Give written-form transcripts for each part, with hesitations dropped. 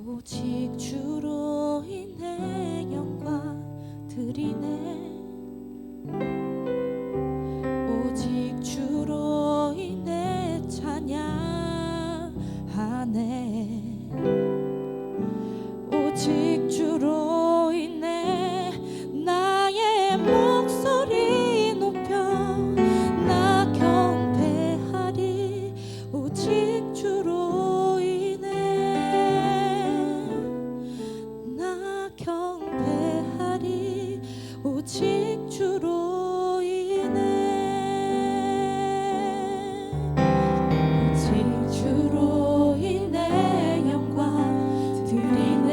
오직 주로 인해 영광 드리네. 오직 주로 인해 찬양하네. 오직 주로 인해 나의 목소리 높여 나 경배하리. 오직 주로 인해 나 경배하리. 오직 주로 인해 오직 주로 인해 영광 드리네.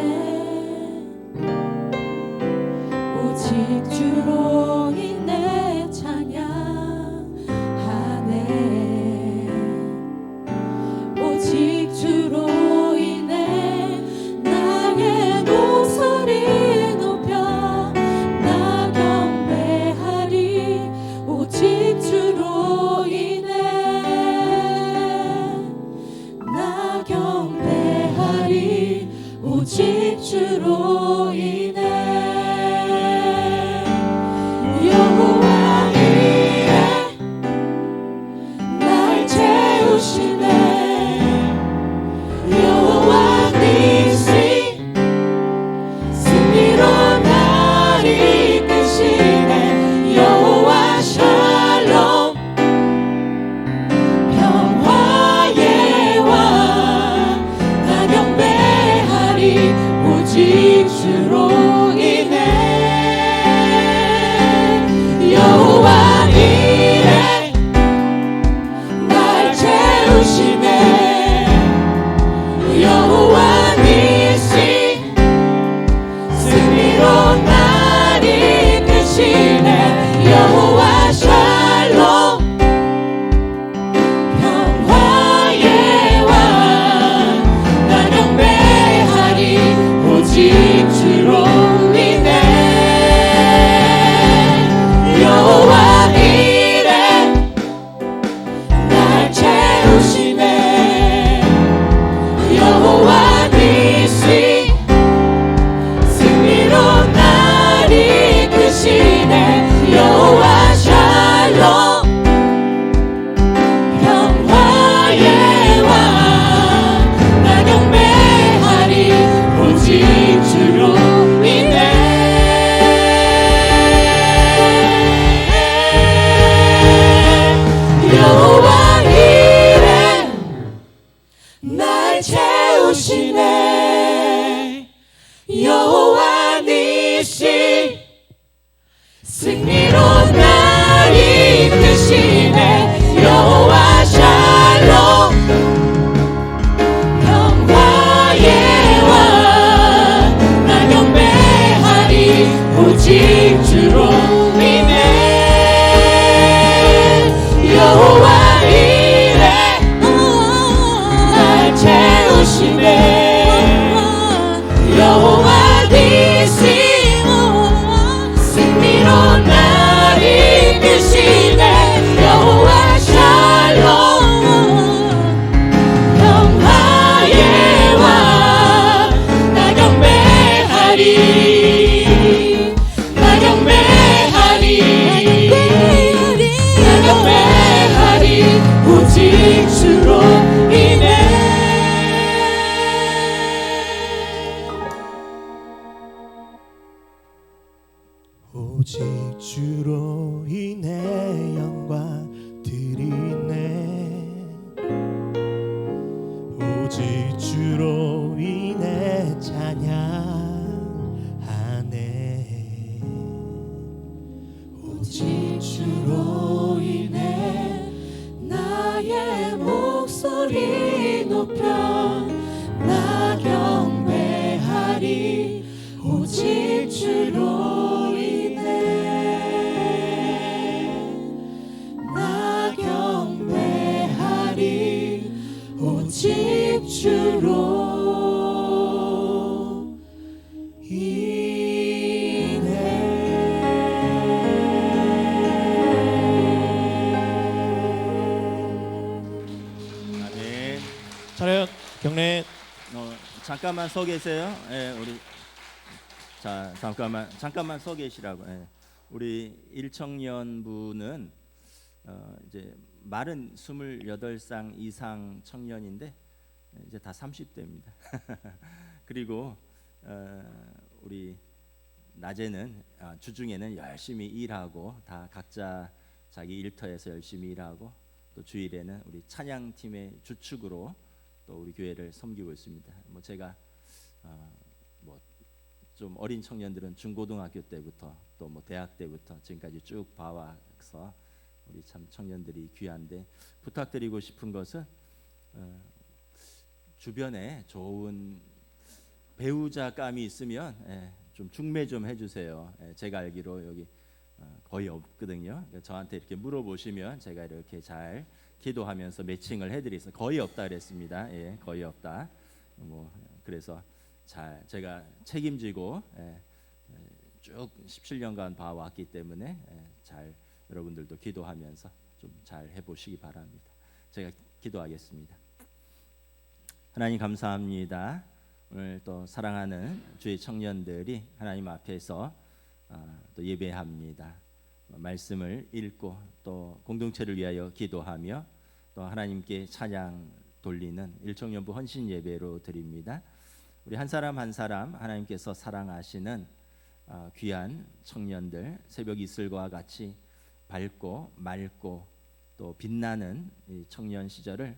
오직 주로 인해 찬양하네. 오직 주로 인해 나의 목소리 높여 나 경배하리. 오직 주로 인해 나 경배하리. 오직 주로 인해 여호와 이레 날 채우시네. 여호와 니시 승리로 날 이끄시네. 여호와 샬롬 평화의 왕 나 경배하리. 오직 주로 인해 여호와 이레 날 채우시네. 여호와 니시 승리로 날 이끄시네. 여호와 샬롬 평화의 왕 나 경배하리. 오직 주로 인해 여호와 이레 날 채우시네. 여호와 니시 승리로 날 이끄시네. 여호와 샬롬 평화의 왕 나 경배하리. 오직 주로 인해 여호와 이레 날 채우시네. 여호와 니시 승리로 날 이끄시네. 여호와 샬롬 평화의 왕 나 경배하리. 오직 주로 인해 여호와 이레 날 채우시네. 여호와 니시 승리로 날 이끄시네. 여호와 샬롬 평화의 왕 나 경배하리. 나 경배하리. 나 경배하리. 오직 주로 인해 오직 주로 인해 영광 드리네. 오직 주로 인해 찬양하네. 오직 주로 인해 나의 목소리 높여 나 경배하리. 오직 주로 인해 나 경배하리. 오직 주로 인해 차렷 경례. 잠깐만 서 계세요. 예, 우리 자 잠깐만 서 계시라고. 예. 우리 일청년부는 이제 말은 28상 이상 청년인데 이제 다 30대입니다. 그리고 우리 낮에는 주중에는 열심히 일하고 다 각자 자기 일터에서 열심히 일하고 또 주일에는 우리 찬양팀의 주축으로 또 우리 교회를 섬기고 있습니다. 뭐 제가 뭐 좀 어린 청년들은 중고등학교 때부터 또 뭐 대학 때부터 지금까지 쭉 봐와서 우리 참 청년들이 귀한데 부탁드리고 싶은 것은 주변에 좋은 배우자감이 있으면 좀 중매 좀 해주세요. 제가 알기로 여기 거의 없거든요. 그러니까 저한테 이렇게 물어보시면 제가 이렇게 잘 기도하면서 매칭을 해드리겠습니다. 거의 없다 그랬습니다. 예, 거의 없다. 뭐 그래서 잘 제가 책임지고 쭉 17년간 봐왔기 때문에 잘 여러분들도 기도하면서 좀 잘 해보시기 바랍니다. 제가 기도하겠습니다. 하나님 감사합니다. 오늘 또 사랑하는 주의 청년들이 하나님 앞에서 또 예배합니다. 말씀을 읽고 또 공동체를 위하여 기도하며 또 하나님께 찬양 돌리는 일청년부 헌신 예배로 드립니다. 우리 한 사람 한 사람 하나님께서 사랑하시는 귀한 청년들, 새벽 이슬과 같이 밝고 맑고 또 빛나는 이 청년 시절을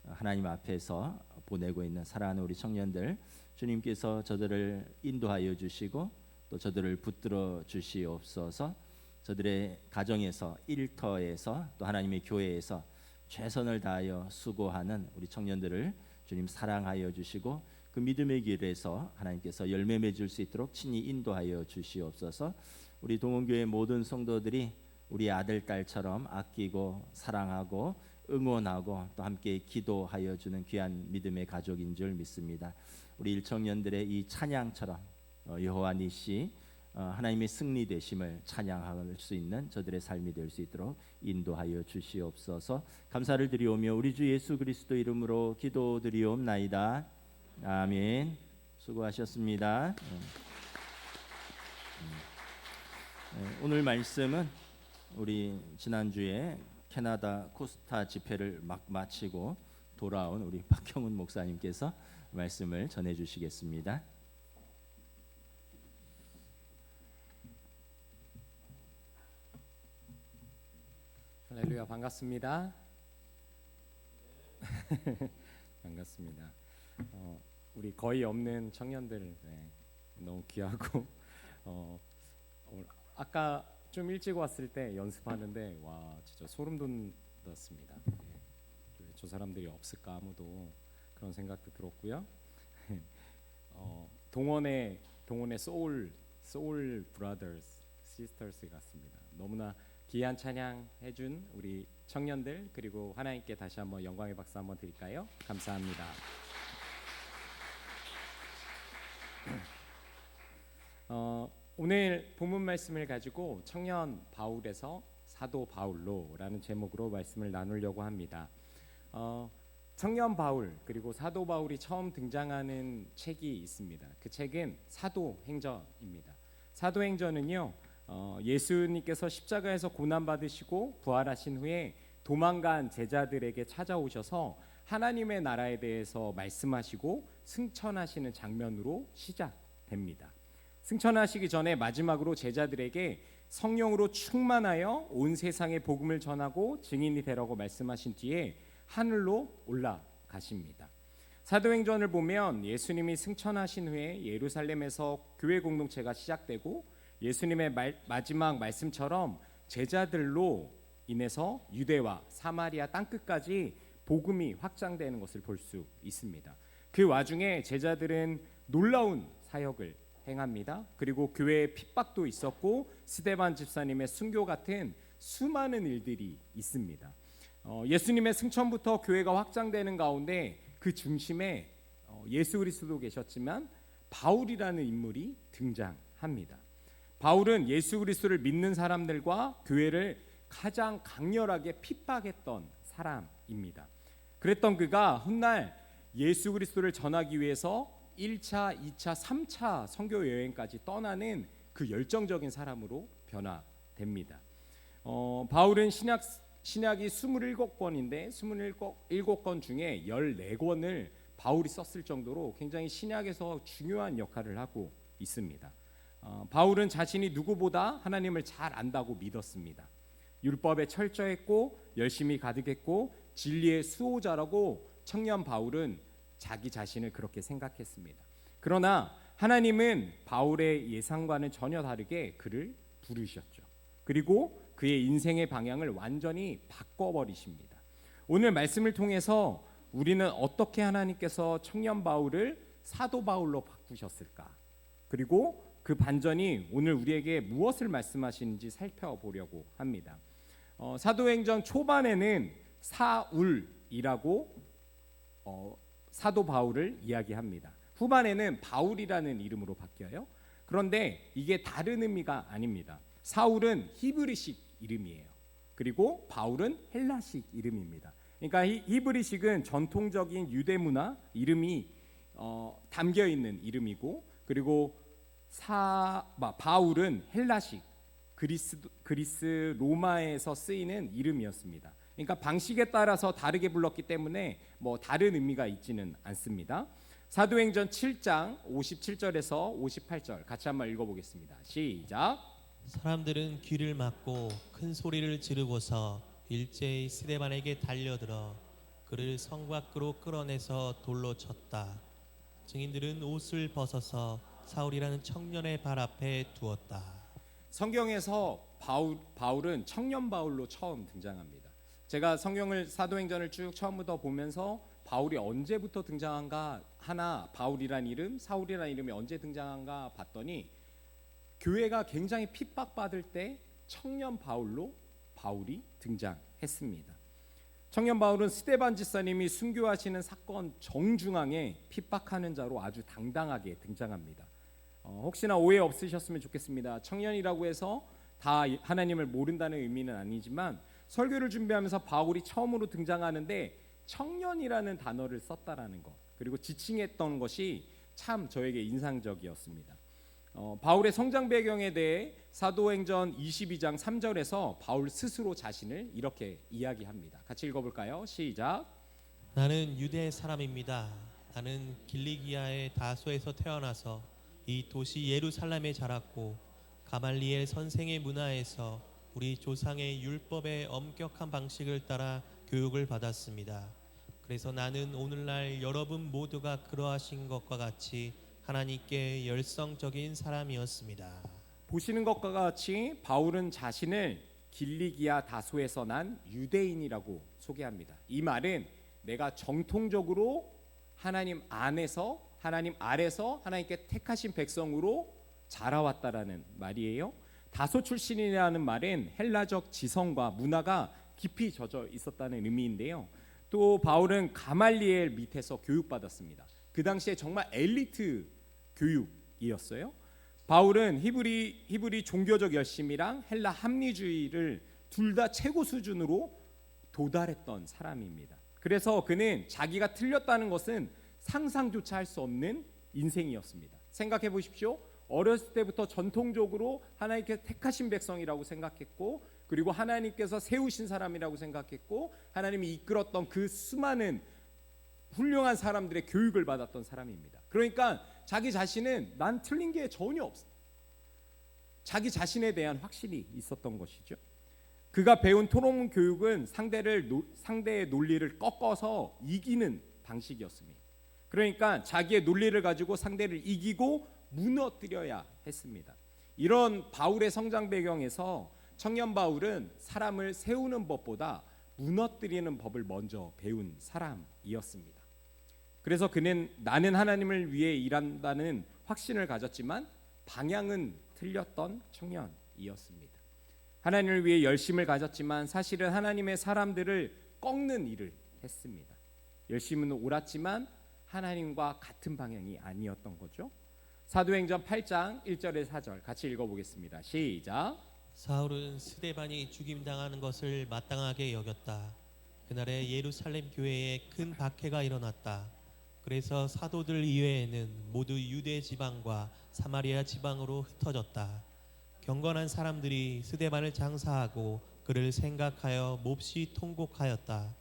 하나님 앞에서 보내고 있는 사랑하는 우리 청년들, 주님께서 저들을 인도하여 주시고 또 저들을 붙들어 주시옵소서. 저들의 가정에서, 일터에서 또 하나님의 교회에서 최선을 다하여 수고하는 우리 청년들을 주님 사랑하여 주시고 그 믿음의 길에서 하나님께서 열매 맺을 수 있도록 친히 인도하여 주시옵소서. 우리 동원교회 모든 성도들이 우리 아들 딸처럼 아끼고 사랑하고 응원하고 또 함께 기도하여 주는 귀한 믿음의 가족인 줄 믿습니다. 우리 일청년들의 이 찬양처럼 여호와 니시 하나님의 승리 되심을 찬양할 수 있는 저들의 삶이 될 수 있도록 인도하여 주시옵소서. 감사를 드리오며 우리 주 예수 그리스도 이름으로 기도드리옵나이다. 아멘. 수고하셨습니다. 오늘 말씀은 우리 지난주에 캐나다 코스타 집회를 막 마치고 돌아온 우리 박형훈 목사님께서 말씀을 전해 주시겠습니다. 할렐루야, 반갑습니다. 반갑습니다. 우리 거의 없는 청년들 너무 귀하고 아까 좀 일찍 왔을 때 연습하는데 와 진짜 소름 돋았습니다. 저 사람들이 없을까 아무도 그런 생각도 들었고요. 동원의 소울 브라더스 시스터스 같습니다. 너무나 귀한 찬양 해준 우리 청년들 그리고 하나님께 다시 한번 영광의 박수 한번 드릴까요? 감사합니다. 오늘 본문 말씀을 가지고 청년 바울에서 사도 바울로라는 제목으로 말씀을 나누려고 합니다. 청년 바울 그리고 사도 바울이 처음 등장하는 책이 있습니다. 그 책은 사도행전입니다. 사도행전은요 예수님께서 십자가에서 고난받으시고 부활하신 후에 도망간 제자들에게 찾아오셔서 하나님의 나라에 대해서 말씀하시고 승천하시는 장면으로 시작됩니다. 승천하시기 전에 마지막으로 제자들에게 성령으로 충만하여 온 세상에 복음을 전하고 증인이 되라고 말씀하신 뒤에 하늘로 올라가십니다. 사도행전을 보면 예수님이 승천하신 후에 예루살렘에서 교회 공동체가 시작되고 예수님의 마지막 말씀처럼 제자들로 인해서 유대와 사마리아 땅끝까지 복음이 확장되는 것을 볼 수 있습니다. 그 와중에 제자들은 놀라운 사역을 행합니다. 그리고 교회에 핍박도 있었고 스데반 집사님의 순교 같은 수많은 일들이 있습니다. 예수님의 승천부터 교회가 확장되는 가운데 그 중심에 예수 그리스도 계셨지만 바울이라는 인물이 등장합니다. 바울은 예수 그리스도를 믿는 사람들과 교회를 가장 강렬하게 핍박했던 사람입니다. 그랬던 그가 훗날 예수 그리스도를 전하기 위해서 1차, 2차, 3차 선교 여행까지 떠나는 그 열정적인 사람으로 변화됩니다. 바울은 신약이 27권인데 27권 중에 14권을 바울이 썼을 정도로 굉장히 신약에서 중요한 역할을 하고 있습니다. 바울은 자신이 누구보다 하나님을 잘 안다고 믿었습니다. 율법에 철저했고 열심히 가득했고 진리의 수호자라고 청년 바울은 자기 자신을 그렇게 생각했습니다. 그러나 하나님은 바울의 예상과는 전혀 다르게 그를 부르셨죠. 그리고 그의 인생의 방향을 완전히 바꿔버리십니다. 오늘 말씀을 통해서 우리는 어떻게 하나님께서 청년 바울을 사도 바울로 바꾸셨을까? 그리고 그 반전이 오늘 우리에게 무엇을 말씀하시는지 살펴보려고 합니다. 사도행전 초반에는 사울이라고 사도 바울을 이야기합니다. 후반에는 바울이라는 이름으로 바뀌어요. 그런데 이게 다른 의미가 아닙니다. 사울은 히브리식 이름이에요. 그리고 바울은 헬라식 이름입니다. 그러니까 히브리식은 전통적인 유대 문화 이름이 담겨 있는 이름이고, 그리고 바울은 헬라식 그리스 로마에서 쓰이는 이름이었습니다. 그러니까 방식에 따라서 다르게 불렀기 때문에 다른 의미가 있지는 않습니다. 사도행전 7장 57절에서 58절 같이 한번 읽어보겠습니다. 시작. 사람들은 귀를 막고 큰 소리를 지르고서 일제히 스데반에게 달려들어 그를 성 밖으로 끌어내서 돌로 쳤다. 증인들은 옷을 벗어서 사울이라는 청년의 발 앞에 두었다. 성경에서 바울은 청년 바울로 처음 등장합니다. 제가 성경을 사도행전을 쭉 처음부터 보면서 바울이 언제부터 등장한가 하나, 바울이란 이름, 사울이란 이름이 언제 등장한가 봤더니 교회가 굉장히 핍박받을 때 청년 바울로 바울이 등장했습니다. 청년 바울은 스데반 집사님이 순교하시는 사건 정중앙에 핍박하는 자로 아주 당당하게 등장합니다. 혹시나 오해 없으셨으면 좋겠습니다. 청년이라고 해서 다 하나님을 모른다는 의미는 아니지만 설교를 준비하면서 바울이 처음으로 등장하는데 청년이라는 단어를 썼다라는 것, 그리고 지칭했던 것이 참 저에게 인상적이었습니다. 바울의 성장 배경에 대해 사도행전 22장 3절에서 바울 스스로 자신을 이렇게 이야기합니다. 같이 읽어볼까요? 시작. 나는 유대 사람입니다. 나는 길리기아의 다소에서 태어나서 이 도시 예루살렘에 자랐고 가말리엘 선생의 문화에서 우리 조상의 율법의 엄격한 방식을 따라 교육을 받았습니다. 그래서 나는 오늘날 여러분 모두가 그러하신 것과 같이 하나님께 열성적인 사람이었습니다. 보시는 것과 같이 바울은 자신을 길리기아 다소에서 난 유대인이라고 소개합니다. 이 말은 내가 정통적으로 하나님 안에서, 하나님 아래서 하나님께 택하신 백성으로 자라왔다라는 말이에요. 다소 출신이라는 말은 헬라적 지성과 문화가 깊이 젖어 있었다는 의미인데요. 또 바울은 가말리엘 밑에서 교육받았습니다. 그 당시에 정말 엘리트 교육이었어요. 바울은 히브리 종교적 열심이랑 헬라 합리주의를 둘 다 최고 수준으로 도달했던 사람입니다. 그래서 그는 자기가 틀렸다는 것은 상상조차 할 수 없는 인생이었습니다. 생각해 보십시오. 어렸을 때부터 전통적으로 하나님께서 택하신 백성이라고 생각했고, 그리고 하나님께서 세우신 사람이라고 생각했고, 하나님이 이끌었던 그 수많은 훌륭한 사람들의 교육을 받았던 사람입니다. 그러니까 자기 자신은 난 틀린 게 전혀 없어. 자기 자신에 대한 확신이 있었던 것이죠. 그가 배운 토론 교육은 상대의 논리를 꺾어서 이기는 방식이었습니다. 그러니까 자기의 논리를 가지고 상대를 이기고 무너뜨려야 했습니다. 이런 바울의 성장 배경에서 청년 바울은 사람을 세우는 법보다 무너뜨리는 법을 먼저 배운 사람이었습니다. 그래서 그는 나는 하나님을 위해 일한다는 확신을 가졌지만 방향은 틀렸던 청년이었습니다. 하나님을 위해 열심을 가졌지만 사실은 하나님의 사람들을 꺾는 일을 했습니다. 열심은 옳았지만 하나님과 같은 방향이 아니었던 거죠. 사도행전 8장 1절에 4절 같이 읽어보겠습니다. 시작. 사울은 스데반이 죽임당하는 것을 마땅하게 여겼다. 그날에 예루살렘 교회에 큰 박해가 일어났다. 그래서 사도들 이외에는 모두 유대 지방과 사마리아 지방으로 흩어졌다. 경건한 사람들이 스데반을 장사하고 그를 생각하여 몹시 통곡하였다.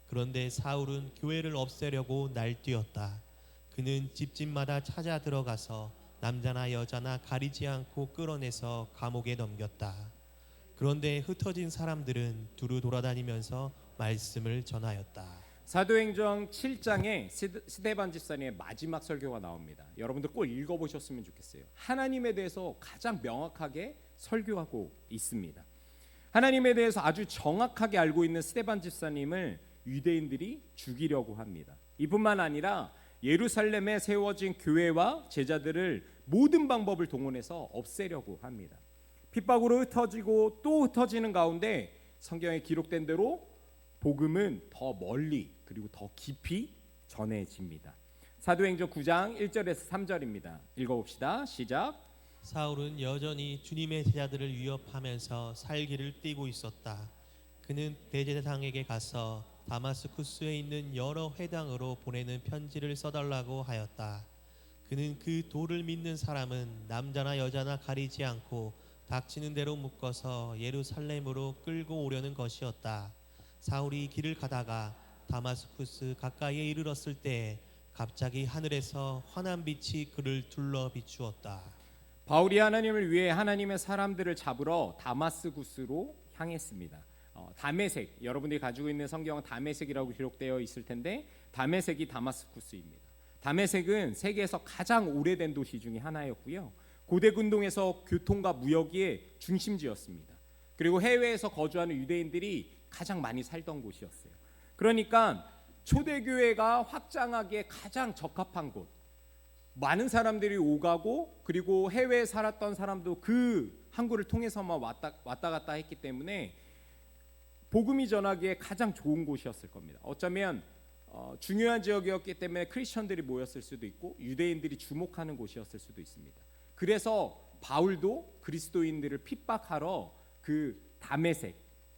그런데 사울은 교회를 없애려고 날뛰었다. 그는 집집마다 찾아 들어가서 남자나 여자나 가리지 않고 끌어내서 감옥에 넘겼다. 그런데 흩어진 사람들은 두루 돌아다니면서 말씀을 전하였다. 사도행전 7장에 스데반 집사님의 마지막 설교가 나옵니다. 여러분들 꼭 읽어보셨으면 좋겠어요. 하나님에 대해서 가장 명확하게 설교하고 있습니다. 하나님에 대해서 아주 정확하게 알고 있는 스데반 집사님을 유대인들이 죽이려고 합니다. 이뿐만 아니라 예루살렘에 세워진 교회와 제자들을 모든 방법을 동원해서 없애려고 합니다. 핍박으로 흩어지고 또 흩어지는 가운데 성경에 기록된 대로 복음은 더 멀리 그리고 더 깊이 전해집니다. 사도행전 9장 1절에서 3절입니다. 읽어봅시다. 시작. 사울은 여전히 주님의 제자들을 위협하면서 살기를 띠고 있었다. 그는 대제사장에게 가서 다마스쿠스에 있는 여러 회당으로 보내는 편지를 써달라고 하였다. 그는 그 도를 믿는 사람은 남자나 여자나 가리지 않고 닥치는 대로 묶어서 예루살렘으로 끌고 오려는 것이었다. 사울이 길을 가다가 다마스쿠스 가까이에 이르렀을 때 갑자기 하늘에서 환한 빛이 그를 둘러 비추었다. 바울이 하나님을 위해 하나님의 사람들을 잡으러 다마스쿠스로 향했습니다. 다메섹, 여러분들이 가지고 있는 성경은 다메섹이라고 기록되어 있을 텐데 다메섹이 다마스쿠스입니다. 다메섹은 세계에서 가장 오래된 도시 중에 하나였고요. 고대 근동에서 교통과 무역의 중심지였습니다. 그리고 해외에서 거주하는 유대인들이 가장 많이 살던 곳이었어요. 그러니까 초대교회가 확장하기에 가장 적합한 곳, 많은 사람들이 오가고 그리고 해외에 살았던 사람도 그 항구를 통해서만 왔다 갔다 했기 때문에 복음이 전하기에 가장 좋은 곳이었을 겁니다. 어쩌면 중요한 지역이었기 때문에 크리스천들이 모였을 수도 있고 유대인들이 주목하는 곳이었을 수도 있습니다. 그래서 바울도 그리스도인들을 핍박하러 그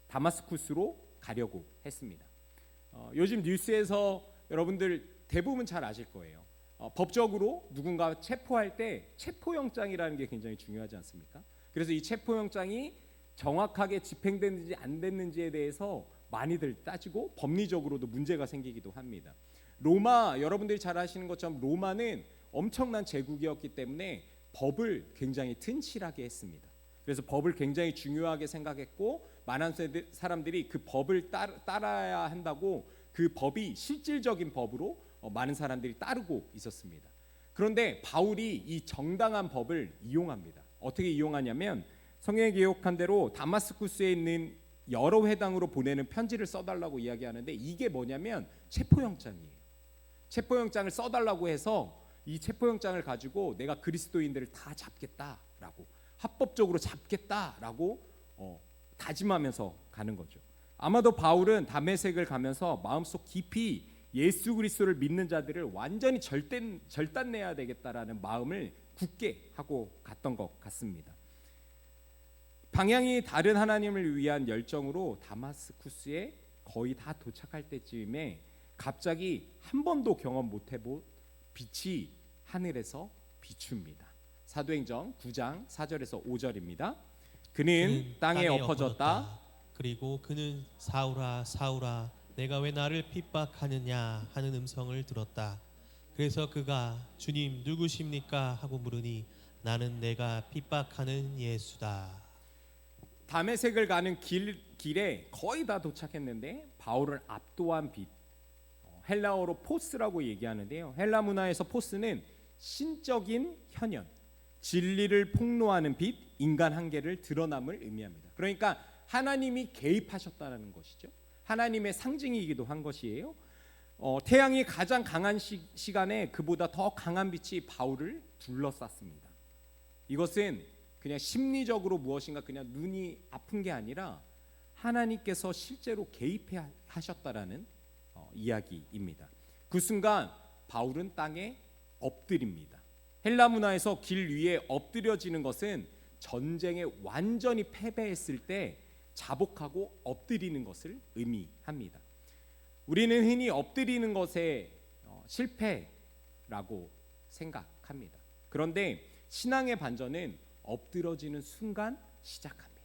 다마스쿠스로 가려고 했습니다. 요즘 뉴스에서 여러분들 대부분 잘 아실 거예요. 법적으로 누군가 체포할 때 체포영장이라는 게 굉장히 중요하지 않습니까? 그래서 이 체포영장이 정확하게 집행됐는지 안 됐는지에 대해서 많이들 따지고 법리적으로도 문제가 생기기도 합니다. 로마, 여러분들이 잘 아시는 것처럼 로마는 엄청난 제국이었기 때문에 법을 굉장히 튼실하게 했습니다. 그래서 법을 굉장히 중요하게 생각했고 많은 사람들이 그 법을 따라야 한다고 그 법이 실질적인 법으로 많은 사람들이 따르고 있었습니다. 그런데 바울이 이 정당한 법을 이용합니다. 어떻게 이용하냐면 성경에 기록한 대로 다마스쿠스에 있는 여러 회당으로 보내는 편지를 써달라고 이야기하는데 이게 뭐냐면 체포영장이에요. 체포영장을 써달라고 해서 이 체포영장을 가지고 내가 그리스도인들을 다 잡겠다라고 합법적으로 잡겠다라고 다짐하면서 가는 거죠. 아마도 바울은 다메섹을 가면서 마음속 깊이 예수 그리스도를 믿는 자들을 완전히 절단내야 되겠다라는 마음을 굳게 하고 갔던 것 같습니다. 방향이 다른 하나님을 위한 열정으로 다마스쿠스에 거의 다 도착할 때쯤에 갑자기 한 번도 경험 못 해본 빛이 하늘에서 비춥니다. 사도행전 9장 4절에서 5절입니다. 그는 땅에 엎어졌다. 그리고 그는 사울아 사울아 내가 왜 나를 핍박하느냐 하는 음성을 들었다. 그래서 그가 주님 누구십니까 하고 물으니 나는 내가 핍박하는 예수다. 다메섹을 가는 길에 거의 다 도착했는데 바울을 압도한 빛, 헬라어로 포스라고 얘기하는데요. 헬라 문화에서 포스는 신적인 현현, 진리를 폭로하는 빛, 인간 한계를 드러남을 의미합니다. 그러니까 하나님이 개입하셨다는 것이죠. 하나님의 상징이기도 한 것이에요. 태양이 가장 강한 시간에 그보다 더 강한 빛이 바울을 둘러쌌습니다. 이것은 그냥 심리적으로 무엇인가 그냥 눈이 아픈 게 아니라 하나님께서 실제로 개입해 하셨다라는 이야기입니다. 그 순간 바울은 땅에 엎드립니다. 헬라 문화에서 길 위에 엎드려지는 것은 전쟁에 완전히 패배했을 때 자복하고 엎드리는 것을 의미합니다. 우리는 흔히 엎드리는 것에 실패 라고 생각합니다. 그런데 신앙의 반전은 엎드러지는 순간 시작합니다.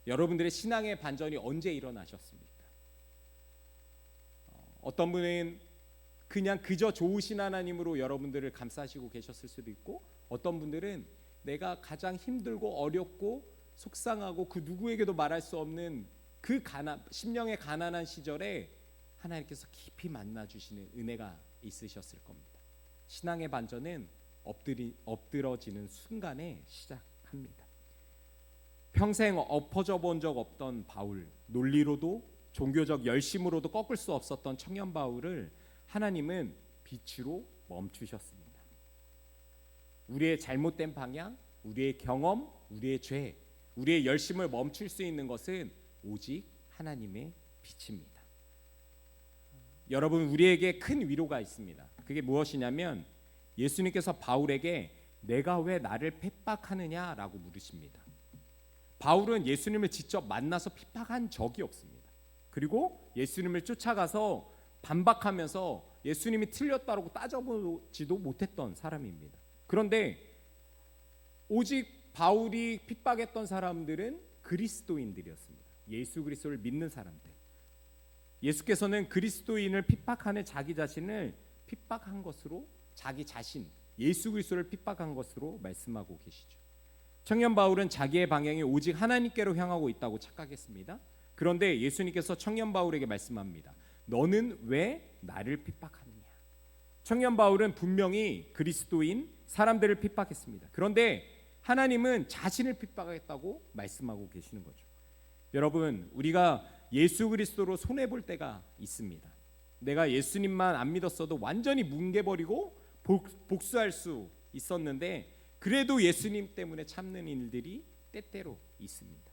여러분들의 신앙의 반전이 언제 일어나셨습니까? 어떤 분은 그냥 그저 좋으신 하나님으로 여러분들을 감싸시고 계셨을 수도 있고, 어떤 분들은 내가 가장 힘들고 어렵고 속상하고 그 누구에게도 말할 수 없는 그 심령의 가난한 시절에 하나님께서 깊이 만나주시는 은혜가 있으셨을 겁니다. 신앙의 반전은 엎드러지는 순간에 시작합니다. 평생 엎어져 본 적 없던 바울, 논리로도 종교적 열심으로도 꺾을 수 없었던 청년 바울을 하나님은 빛으로 멈추셨습니다. 우리의 잘못된 방향, 우리의 경험, 우리의 죄, 우리의 열심을 멈출 수 있는 것은 오직 하나님의 빛입니다. 여러분, 우리에게 큰 위로가 있습니다. 그게 무엇이냐면 예수님께서 바울에게 내가 왜 나를 핍박하느냐라고 물으십니다. 바울은 예수님을 직접 만나서 핍박한 적이 없습니다. 그리고 예수님을 쫓아가서 반박하면서 예수님이 틀렸다고 따져보지도 못했던 사람입니다. 그런데 오직 바울이 핍박했던 사람들은 그리스도인들이었습니다. 예수 그리스도를 믿는 사람들. 예수께서는 그리스도인을 핍박하는 자기 자신을 핍박한 것으로, 자기 자신 예수 그리스도를 핍박한 것으로 말씀하고 계시죠. 청년 바울은 자기의 방향이 오직 하나님께로 향하고 있다고 착각했습니다. 그런데 예수님께서 청년 바울에게 말씀합니다. 너는 왜 나를 핍박하느냐? 청년 바울은 분명히 그리스도인 사람들을 핍박했습니다. 그런데 하나님은 자신을 핍박했다고 말씀하고 계시는 거죠. 여러분, 우리가 예수 그리스도로 손해볼 때가 있습니다. 내가 예수님만 안 믿었어도 완전히 뭉개버리고 복수할 수 있었는데, 그래도 예수님 때문에 참는 일들이 때때로 있습니다.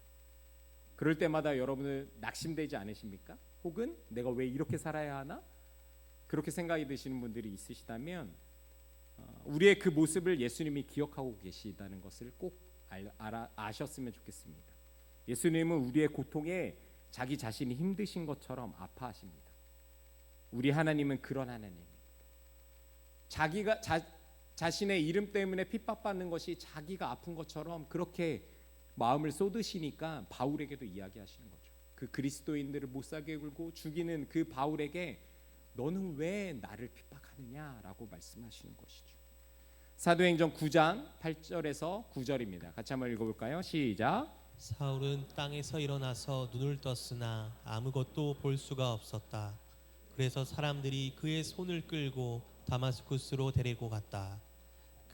그럴 때마다 여러분은 낙심되지 않으십니까? 혹은 내가 왜 이렇게 살아야 하나? 그렇게 생각이 드시는 분들이 있으시다면 우리의 그 모습을 예수님이 기억하고 계시다는 것을 꼭 아셨으면 좋겠습니다. 예수님은 우리의 고통에 자기 자신이 힘드신 것처럼 아파하십니다. 우리 하나님은 그런 하나님입니다. 자기가 자신의 이름 때문에 핍박받는 것이 자기가 아픈 것처럼 그렇게 마음을 쏟으시니까 바울에게도 이야기하시는 거죠. 그 그리스도인들을 못살게 굴고 죽이는 그 바울에게 너는 왜 나를 핍박하느냐라고 말씀하시는 것이죠. 사도행전 9장 8절에서 9절입니다. 같이 한번 읽어볼까요? 시작. 사울은 땅에서 일어나서 눈을 떴으나 아무것도 볼 수가 없었다. 그래서 사람들이 그의 손을 끌고 다마스쿠스로 데리고 갔다.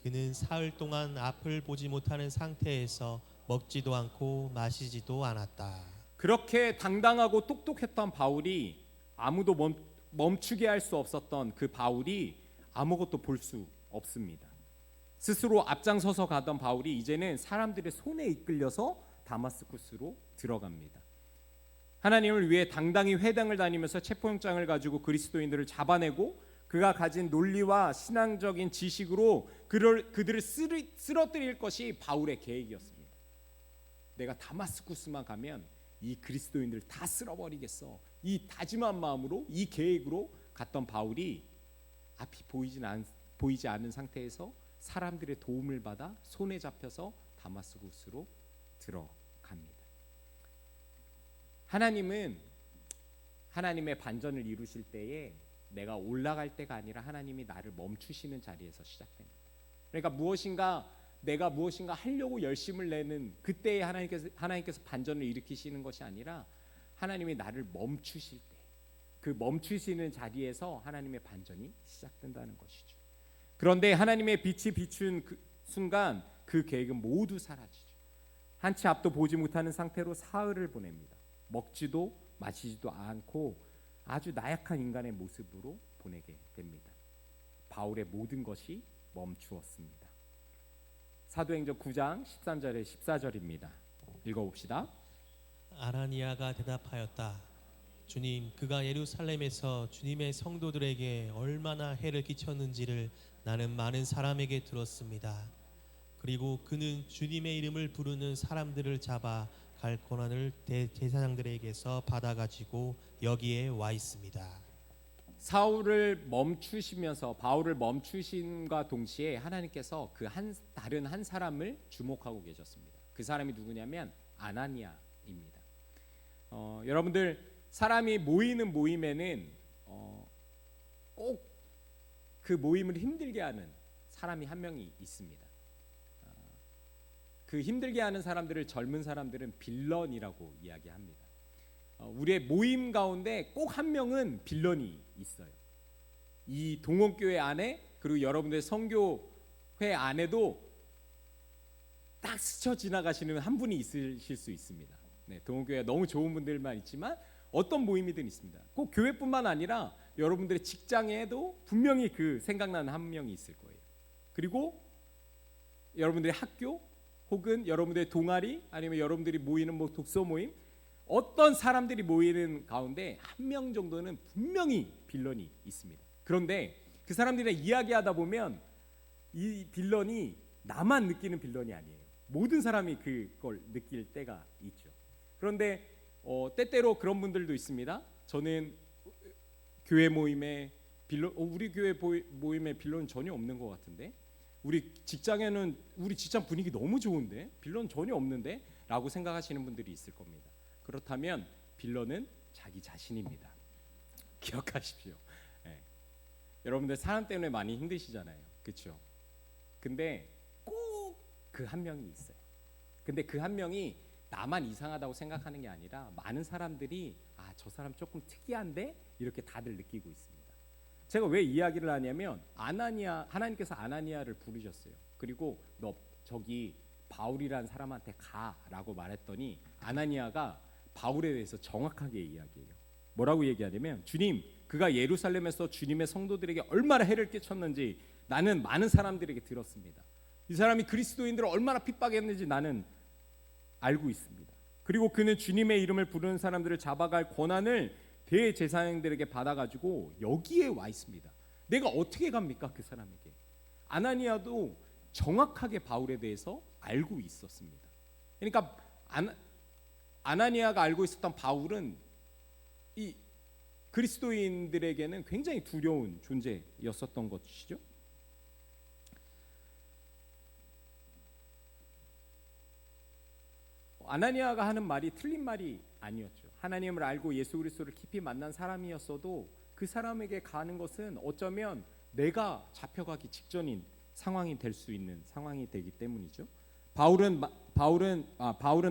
그는 사흘 동안 앞을 보지 못하는 상태에서 먹지도 않고 마시지도 않았다. 그렇게 당당하고 똑똑했던 바울이, 아무도 멈추게 할 수 없었던 그 바울이 아무것도 볼 수 없습니다. 스스로 앞장서서 가던 바울이 이제는 사람들의 손에 이끌려서 다마스쿠스로 들어갑니다. 하나님을 위해 당당히 회당을 다니면서 체포영장을 가지고 그리스도인들을 잡아내고 그가 가진 논리와 신앙적인 지식으로 그들을 쓰러뜨릴 것이 바울의 계획이었습니다. 내가 다마스쿠스만 가면 이 그리스도인들을 다 쓸어버리겠어. 이 다짐한 마음으로, 이 계획으로 갔던 바울이 앞이 보이지 않은 상태에서 사람들의 도움을 받아 손에 잡혀서 다마스쿠스로 들어갑니다. 하나님은 하나님의 반전을 이루실 때에 내가 올라갈 때가 아니라 하나님이 나를 멈추시는 자리에서 시작됩니다. 그러니까 내가 무엇인가 하려고 열심을 내는 그때에 하나님께서 반전을 일으키시는 것이 아니라 하나님이 나를 멈추실 때, 그 멈추시는 자리에서 하나님의 반전이 시작된다는 것이죠. 그런데 하나님의 빛이 비춘 그 순간 그 계획은 모두 사라지죠. 한치 앞도 보지 못하는 상태로 사흘을 보냅니다. 먹지도 마시지도 않고 아주 나약한 인간의 모습으로 보내게 됩니다. 바울의 모든 것이 멈추었습니다. 사도행전 9장 13절에 14절입니다. 읽어봅시다. 아나니아가 대답하였다. 주님, 그가 예루살렘에서 주님의 성도들에게 얼마나 해를 끼쳤는지를 나는 많은 사람에게 들었습니다. 그리고 그는 주님의 이름을 부르는 사람들을 잡아 갈 권한을 대제사장들에게서 받아가지고 여기에 와 있습니다. 사울을 멈추시면서 바울을 멈추심과 동시에 하나님께서 그 다른 한 사람을 주목하고 계셨습니다. 그 사람이 누구냐면 아나니아입니다. 여러분들 사람이 모이는 모임에는 꼭 그 모임을 힘들게 하는 사람이 한 명이 있습니다. 그 힘들게 하는 사람들을 젊은 사람들은 빌런이라고 이야기합니다. 우리의 모임 가운데 꼭 한 명은 빌런이 있어요. 이 동원교회 안에 그리고 여러분들의 선교회 안에도 딱 스쳐 지나가시는 한 분이 있으실 수 있습니다. 네, 동원교회가 너무 좋은 분들만 있지만 어떤 모임이든 있습니다. 꼭 교회뿐만 아니라 여러분들의 직장에도 분명히 그 생각나는 한 명이 있을 거예요. 그리고 여러분들의 학교 혹은 여러분들의 동아리 아니면 여러분들이 모이는 뭐 독서 모임 어떤 사람들이 모이는 가운데 한 명 정도는 분명히 빌런이 있습니다. 그런데 그 사람들이랑 이야기하다 보면 이 빌런이 나만 느끼는 빌런이 아니에요. 모든 사람이 그걸 느낄 때가 있죠. 그런데 때때로 그런 분들도 있습니다. 저는 교회 모임에 빌런, 우리 교회 모임에 빌런 전혀 없는 것 같은데, 우리 직장에는 우리 직장 분위기 너무 좋은데 빌런 전혀 없는데 라고 생각하시는 분들이 있을 겁니다. 그렇다면 빌런은 자기 자신입니다. 기억하십시오. 네. 여러분들 사람 때문에 많이 힘드시잖아요. 그렇죠? 근데 꼭 그 한 명이 있어요. 근데 그 한 명이 나만 이상하다고 생각하는 게 아니라 많은 사람들이 저 사람 조금 특이한데 이렇게 다들 느끼고 있습니다. 제가 왜 이야기를 하냐면 하나님께서 아나니아를 부르셨어요. 그리고 너 저기 바울이라는 사람한테 가라고 말했더니 아나니아가 바울에 대해서 정확하게 이야기해요. 뭐라고 얘기하냐면 주님, 그가 예루살렘에서 주님의 성도들에게 얼마나 해를 끼쳤는지 나는 많은 사람들에게 들었습니다. 이 사람이 그리스도인들을 얼마나 핍박했는지 나는 알고 있습니다. 그리고 그는 주님의 이름을 부르는 사람들을 잡아갈 권한을 대제사장들에게 받아가지고 여기에 와 있습니다. 내가 어떻게 갑니까 그 사람에게? 아나니아도 정확하게 바울에 대해서 알고 있었습니다. 그러니까 아나니아가 알고 있었던 바울은 이 그리스도인들에게는 굉장히 두려운 존재였었던 것이죠. 아나니아가 하는 말이 틀린 말이 아니었죠. 하나님을 알고 예수 그리스도를 깊이 만난 사람이었어도 그 사람에게 가는 것은 어쩌면 내가 잡혀가기 직전인 상황이 될 수 있는 상황이 되기 때문이죠. 바울은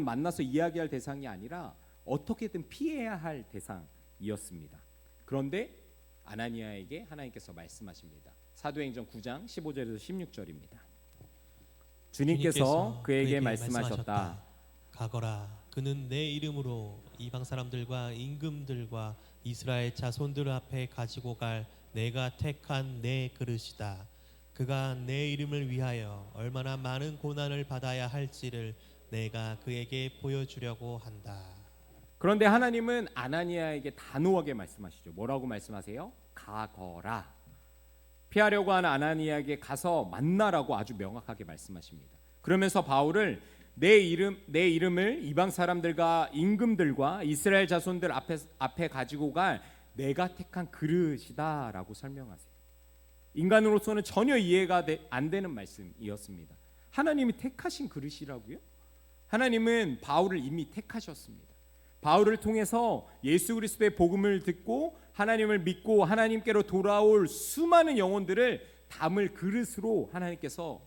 만나서 이야기할 대상이 아니라 어떻게든 피해야 할 대상이었습니다. 그런데 아나니아에게 하나님께서 말씀하십니다. 사도행전 9장 15절에서 16절입니다. 주님께서 그에게 말씀하셨다. 가거라. 그는 내 이름으로 이방 사람들과 임금들과 이스라엘 자손들 앞에 가지고 갈 내가 택한 내 그릇이다. 그가 내 이름을 위하여 얼마나 많은 고난을 받아야 할지를 내가 그에게 보여주려고 한다. 그런데 하나님은 아나니아에게 단호하게 말씀하시죠. 뭐라고 말씀하세요? 가거라. 피하려고 하는 아나니아에게 가서 만나라고 아주 명확하게 말씀하십니다. 그러면서 바울을 내 이름을 이방 사람들과 임금들과 이스라엘 자손들 앞에 가지고 갈 내가 택한 그릇이다라고 설명하세요. 인간으로서는 전혀 이해가 안 되는 말씀이었습니다. 하나님이 택하신 그릇이라고요? 하나님은 바울을 이미 택하셨습니다. 바울을 통해서 예수 그리스도의 복음을 듣고 하나님을 믿고 하나님께로 돌아올 수많은 영혼들을 담을 그릇으로 하나님께서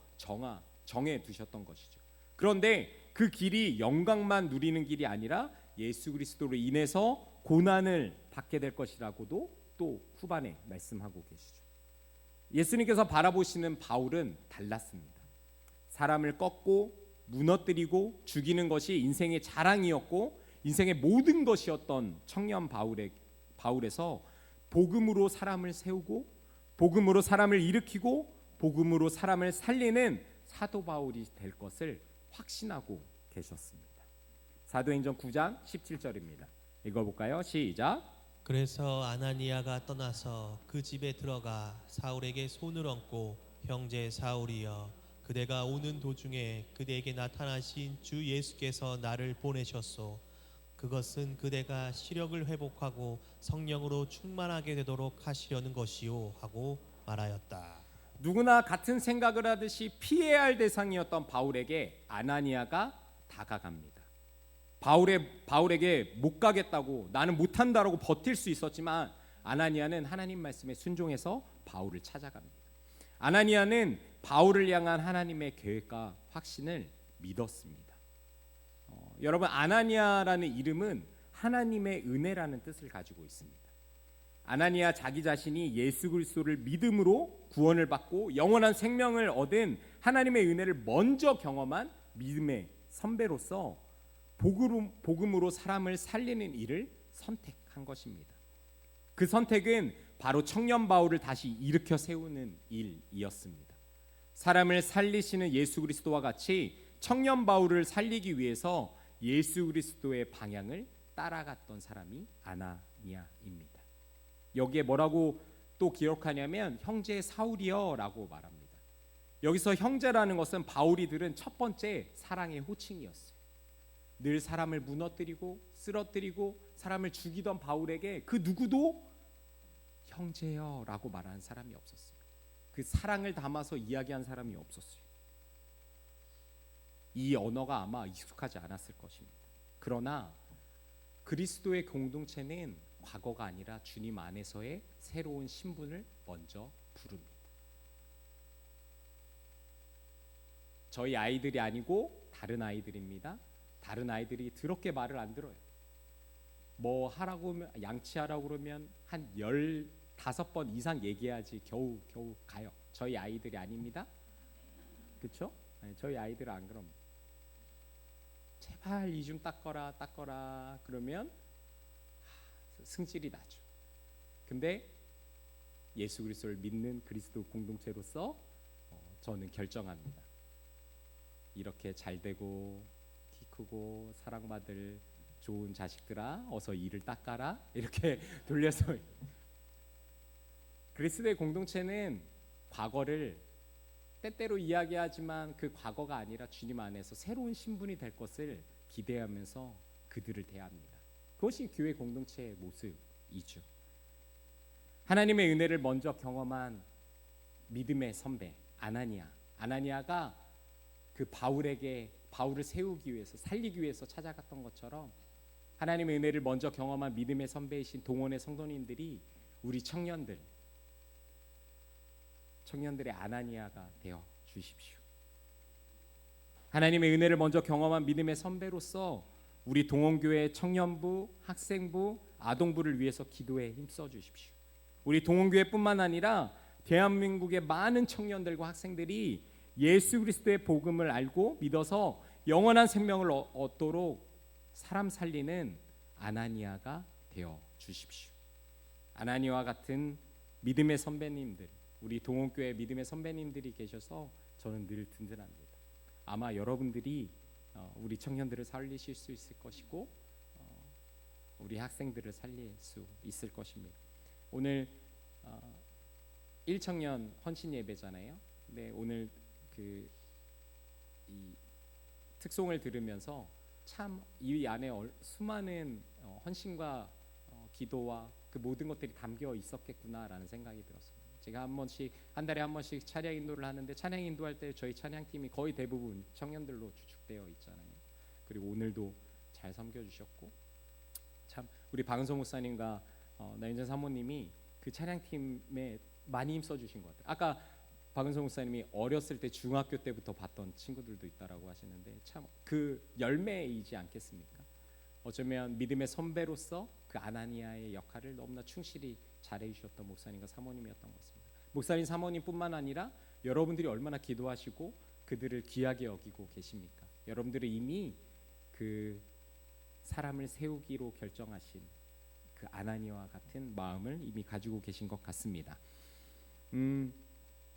정해 두셨던 것이죠. 그런데 그 길이 영광만 누리는 길이 아니라 예수 그리스도로 인해서 고난을 받게 될 것이라고도 또 후반에 말씀하고 계시죠. 예수님께서 바라보시는 바울은 달랐습니다. 사람을 꺾고 무너뜨리고 죽이는 것이 인생의 자랑이었고 인생의 모든 것이었던 청년 바울에서 복음으로 사람을 세우고 복음으로 사람을 일으키고 복음으로 사람을 살리는 사도 바울이 될 것을 확신하고 계셨습니다. 사도행전 9장 17절입니다. 읽어볼까요? 시작. 그래서 아나니아가 떠나서 그 집에 들어가 사울에게 손을 얹고 형제 사울이여 그대가 오는 도중에 그대에게 나타나신 주 예수께서 나를 보내셨소. 그것은 그대가 시력을 회복하고 성령으로 충만하게 되도록 하시려는 것이요 하고 말하였다. 누구나 같은 생각을 하듯이 피해야 할 대상이었던 바울에게 아나니아가 다가갑니다. 바울에게 못 가겠다고, 나는 못한다라고 버틸 수 있었지만 아나니아는 하나님 말씀에 순종해서 바울을 찾아갑니다. 아나니아는 바울을 향한 하나님의 계획과 확신을 믿었습니다. 여러분, 아나니아라는 이름은 하나님의 은혜라는 뜻을 가지고 있습니다. 아나니아 자기 자신이 예수 그리스도를 믿음으로 구원을 받고 영원한 생명을 얻은 하나님의 은혜를 먼저 경험한 믿음의 선배로서 복음으로 사람을 살리는 일을 선택한 것입니다. 그 선택은 바로 청년 바울을 다시 일으켜 세우는 일이었습니다. 사람을 살리시는 예수 그리스도와 같이 청년 바울을 살리기 위해서 예수 그리스도의 방향을 따라갔던 사람이 아나니아입니다. 여기에 뭐라고 또 기록하냐면 형제 사울이여라고 말합니다. 여기서 형제라는 것은 바울이 들은 첫 번째 사랑의 호칭이었어요. 늘 사람을 무너뜨리고 쓰러뜨리고 사람을 죽이던 바울에게 그 누구도 형제여라고 말하는 사람이 없었어요. 그 사랑을 담아서 이야기한 사람이 없었어요. 이 언어가 아마 익숙하지 않았을 것입니다. 그러나 그리스도의 공동체는 과거가 아니라 주님 안에서의 새로운 신분을 먼저 부릅니다. 저희 아이들이 아니고 다른 아이들입니다. 다른 아이들이 더럽게 말을 안 들어요. 뭐 하라고 하면, 양치하라고 그러면 한 15번 이상 얘기해야지 겨우 가요. 저희 아이들이 아닙니다. 그렇죠? 저희 아이들은 안 그럽니다. 제발 이 좀 닦어라 그러면 승질이 나죠. 근데 예수 그리스도를 믿는 그리스도 공동체로서 저는 결정합니다. 이렇게 잘 되고 키 크고 사랑받을 좋은 자식들아, 어서 이를 닦아라, 이렇게 돌려서. 그리스도의 공동체는 과거를 때때로 이야기하지만 그 과거가 아니라 주님 안에서 새로운 신분이 될 것을 기대하면서 그들을 대합니다. 그것이 교회 공동체의 모습이죠. 하나님의 은혜를 먼저 경험한 믿음의 선배 아나니아가 그 바울을 세우기 위해서, 살리기 위해서 찾아갔던 것처럼 하나님의 은혜를 먼저 경험한 믿음의 선배이신 동원의 성도님들이 우리 청년들의 아나니아가 되어 주십시오. 하나님의 은혜를 먼저 경험한 믿음의 선배로서 우리 동원교회 청년부, 학생부, 아동부를 위해서 기도에 힘써 주십시오. 우리 동원교회뿐만 아니라 대한민국의 많은 청년들과 학생들이 예수 그리스도의 복음을 알고 믿어서 영원한 생명을 얻도록 사람 살리는 아나니아가 되어 주십시오. 아나니아와 같은 믿음의 선배님들, 우리 동원교회 믿음의 선배님들이 계셔서 저는 늘 든든합니다. 아마 여러분들이 우리 청년들을 살리실 수 있을 것이고 우리 학생들을 살릴 수 있을 것입니다. 오늘 1청년 헌신 예배잖아요. 네, 오늘 이 특송을 들으면서 참 이 안에 수많은 헌신과 기도와 그 모든 것들이 담겨 있었겠구나라는 생각이 들었습니다. 제가 한 달에 한 번씩 찬양 인도를 하는데 찬양 인도할 때 저희 찬양팀이 거의 대부분 청년들로 주축되어 있잖아요. 그리고 오늘도 잘 섬겨주셨고, 참 우리 박은성 목사님과 나윤전 사모님이 그 찬양팀에 많이 힘써주신 것 같아요. 아까 박은성 목사님이 어렸을 때 중학교 때부터 봤던 친구들도 있다라고 하시는데 참 그 열매이지 않겠습니까? 어쩌면 믿음의 선배로서 그 아나니아의 역할을 너무나 충실히 잘해주셨던 목사님과 사모님이었던 것 같습니다. 목사님 사모님뿐만 아니라 여러분들이 얼마나 기도하시고 그들을 귀하게 여기고 계십니까? 여러분들은 이미 그 사람을 세우기로 결정하신 그 아나니아와 같은 마음을 이미 가지고 계신 것 같습니다.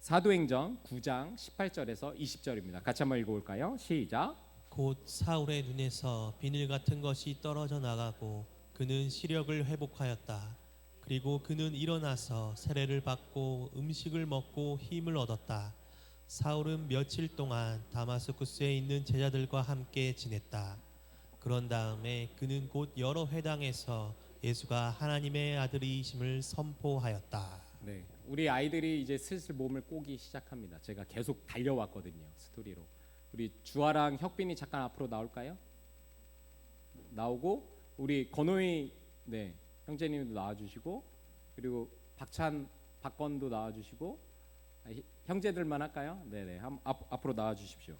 사도행전 9장 18절에서 20절입니다. 같이 한번 읽어볼까요? 시작. 곧 사울의 눈에서 비늘 같은 것이 떨어져 나가고 그는 시력을 회복하였다. 그리고 그는 일어나서 세례를 받고 음식을 먹고 힘을 얻었다. 사울은 며칠 동안 다마스쿠스에 있는 제자들과 함께 지냈다. 그런 다음에 그는 곧 여러 회당에서 예수가 하나님의 아들이심을 선포하였다. 네, 우리 아이들이 이제 슬슬 몸을 꼬기 시작합니다. 제가 계속 달려왔거든요, 스토리로. 우리 주아랑 혁빈이 잠깐 앞으로 나올까요? 나오고 우리 건호이 네 형제님도 나와주시고 그리고 박찬 박건도 나와주시고 형제들만 할까요? 네네 앞으로 나와주십시오.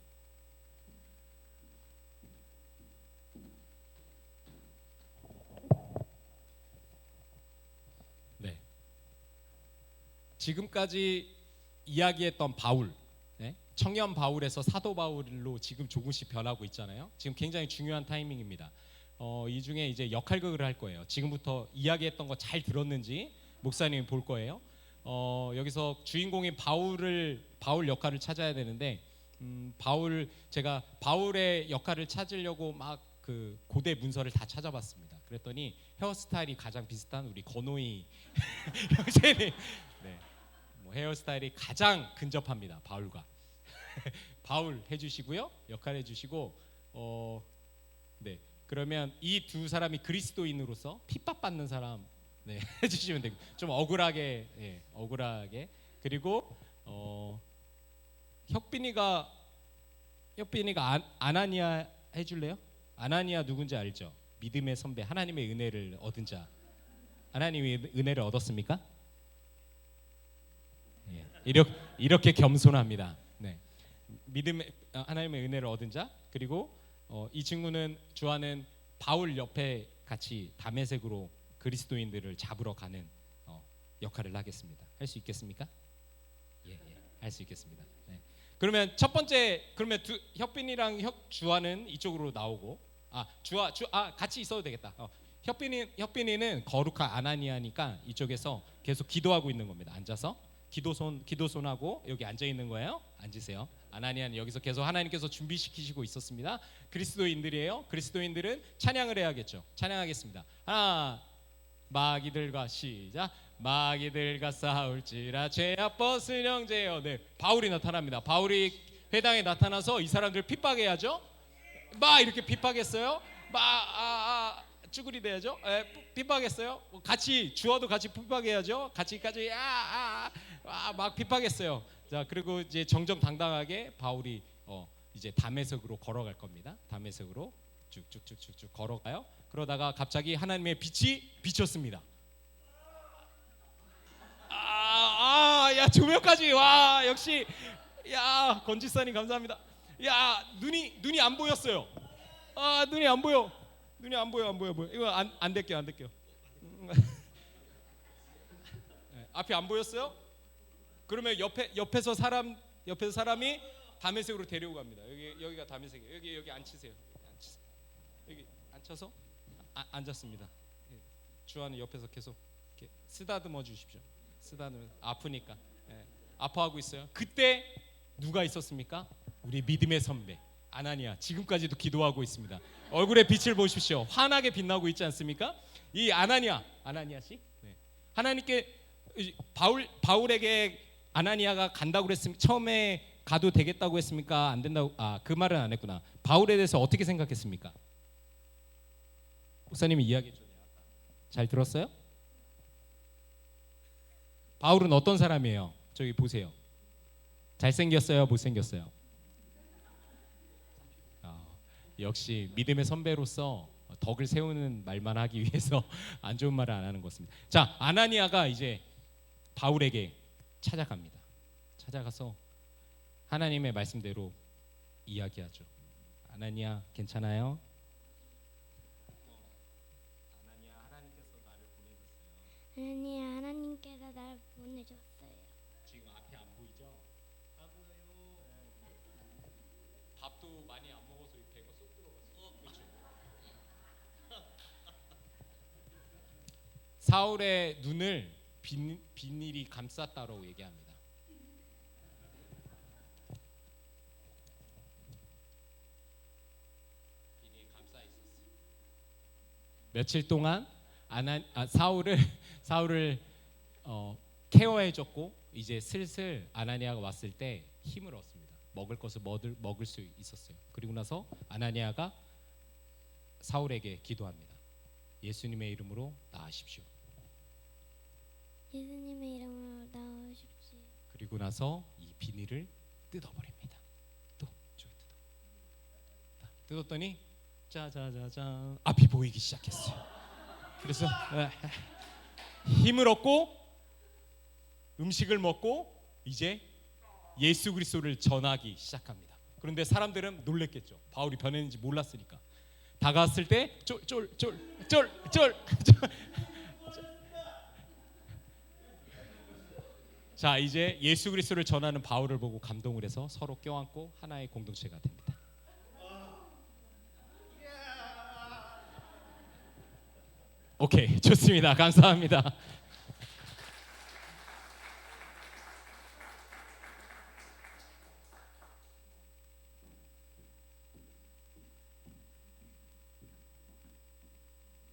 네. 지금까지 이야기했던 바울, 네? 청년 바울에서 사도 바울로 지금 조금씩 변하고 있잖아요. 지금 굉장히 중요한 타이밍입니다. 이 중에 이제 역할극을 할 거예요. 지금부터 이야기했던 거 잘 들었는지 목사님이 볼 거예요. 여기서 주인공인 바울 역할을 찾아야 되는데 제가 바울의 역할을 찾으려고 막 그 고대 문서를 다 찾아봤습니다. 그랬더니 헤어스타일이 가장 비슷한 우리 건호이 형제님, 네, 뭐 헤어스타일이 가장 근접합니다. 바울과 바울 해주시고요, 역할 해주시고 네. 그러면 이 두 사람이 그리스도인으로서 핍박받는 사람 네, 해주시면 되고 좀 억울하게 억울하게 그리고 혁빈이가 아나니아 해줄래요? 아나니아 누군지 알죠? 믿음의 선배, 하나님의 은혜를 얻은 자. 하나님의 은혜를 얻었습니까? 예, 이렇게 겸손합니다. 네, 하나님의 은혜를 얻은 자. 그리고 이 친구는 주하는 바울 옆에 같이 다메섹으로 그리스도인들을 잡으러 가는 역할을 하겠습니다. 할 수 있겠습니까? 예, 할 수 있겠습니다. 네. 그러면 첫 번째 혁빈이랑 주하는 이쪽으로 나오고 주하 같이 있어도 되겠다. 혁빈이는 거룩한 아나니아니까 이쪽에서 계속 기도하고 있는 겁니다. 앉아서 기도손하고 여기 앉아 있는 거예요. 앉으세요. 아나니아는 여기서 계속 하나님께서 준비시키시고 있었습니다. 그리스도인들이에요. 그리스도인들은 찬양을 해야겠죠. 찬양하겠습니다. 하나, 마귀들과 시작. 마귀들과 싸울지라 죄악 벗은 형제여. 네, 바울이 나타납니다. 바울이 회당에 나타나서 이 사람들 핍박해야죠. 막 이렇게 핍박했어요. 쭈구리 돼야죠. 핍박했어요. 같이 주어도 같이 핍박해야죠. 같이 막 핍박했어요. 자, 그리고 이제 정정당당하게 바울이 이제 다메섹으로 걸어갈 겁니다. 다메섹으로 쭉쭉쭉쭉 걸어가요. 그러다가 갑자기 하나님의 빛이 비쳤습니다. 야, 조명까지. 와, 역시 야, 건지사님 감사합니다. 야, 눈이 안 보였어요. 눈이 안 보여. 이거 안 될게요. 앞이 안 보였어요? 그러면 옆에서 사람이 다메섹으로 데리고 갑니다. 여기가 다메섹이에요. 여기 앉히세요. 여기 앉혀서 앉았습니다. 주하는 옆에서 계속 이렇게 쓰다듬어 주십시오. 아프니까. 아파하고 있어요. 그때 누가 있었습니까? 우리 믿음의 선배 아나니아, 지금까지도 기도하고 있습니다. 얼굴에 빛을 보십시오. 환하게 빛나고 있지 않습니까? 이 아나니아 씨, 네. 하나님께 바울에게 아나니아가 간다고 그랬습니까? 처음에 가도 되겠다고 했습니까? 안 된다고? 그 말은 안 했구나. 바울에 대해서 어떻게 생각했습니까? 목사님이 이야기해줬네요. 잘 들었어요? 바울은 어떤 사람이에요? 저기 보세요. 잘생겼어요? 못생겼어요? 역시 믿음의 선배로서 덕을 세우는 말만 하기 위해서 안 좋은 말을 안 하는 것 같습니다. 자, 아나니아가 이제 바울에게 찾아갑니다. 찾아가서 하나님의 말씀대로 이야기하죠. 아나니아 괜찮아요? 아나니아, 하나님께서 나를 보내줬어요. 지금 앞에 안 보이죠? 안 보여요. 밥도 많이 안 먹어서 배가 쏙 들어갔어. 그렇죠. 사울의 눈을 비닐이 감쌌다라고 얘기합니다. 비닐이 감싸 있었어요. 며칠 동안 사울을 케어해줬고 이제 슬슬 아나니아가 왔을 때 힘을 얻습니다. 먹을 것을 먹을 수 있었어요. 그리고 나서 아나니아가 사울에게 기도합니다. 예수님의 이름으로 나으십시오. 예수님의 이름으로 나오십시오. 그리고 나서 이 비닐을 뜯어버립니다. 또 저기 뜯었더니 짜자자잔 앞이 보이기 시작했어요. 그래서 힘을 얻고 음식을 먹고 이제 예수 그리스도를 전하기 시작합니다. 그런데 사람들은 놀랬겠죠. 바울이 변했는지 몰랐으니까. 다가왔을 때 쫄쫄쫄쫄쫄 자, 이제 예수 그리스도를 전하는 바울을 보고 감동을 해서 서로 껴안고 하나의 공동체가 됩니다. 오케이, 좋습니다. 감사합니다.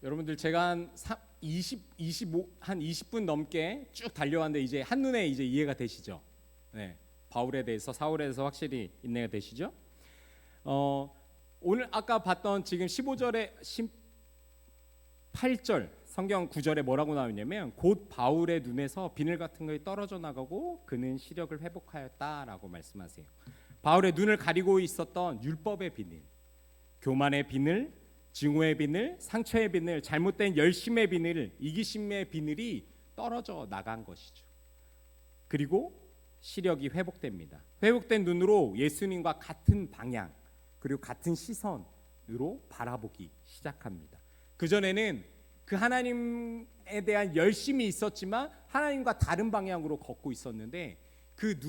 여러분들 제가 한 20분 넘게 쭉 달려왔는데 이제 한눈에 이제 이해가 되시죠? 네, 바울에 대해서 사울에 대해서 확실히 인내가 되시죠? 오늘 아까 봤던 지금 15절에 18절 성경 9절에 뭐라고 나오냐면 곧 바울의 눈에서 비늘 같은 것이 떨어져 나가고 그는 시력을 회복하였다라고 말씀하세요. 바울의 눈을 가리고 있었던 율법의 비늘, 교만의 비늘, 증오의 비늘, 상처의 비늘, 잘못된 열심의 비늘, 이기심의 비늘이 떨어져 나간 것이죠. 그리고 시력이 회복됩니다. 회복된 눈으로 예수님과 같은 방향 그리고 같은 시선으로 바라보기 시작합니다. 그전에는 그 하나님에 대한 열심이 있었지만 하나님과 다른 방향으로 걷고 있었는데 그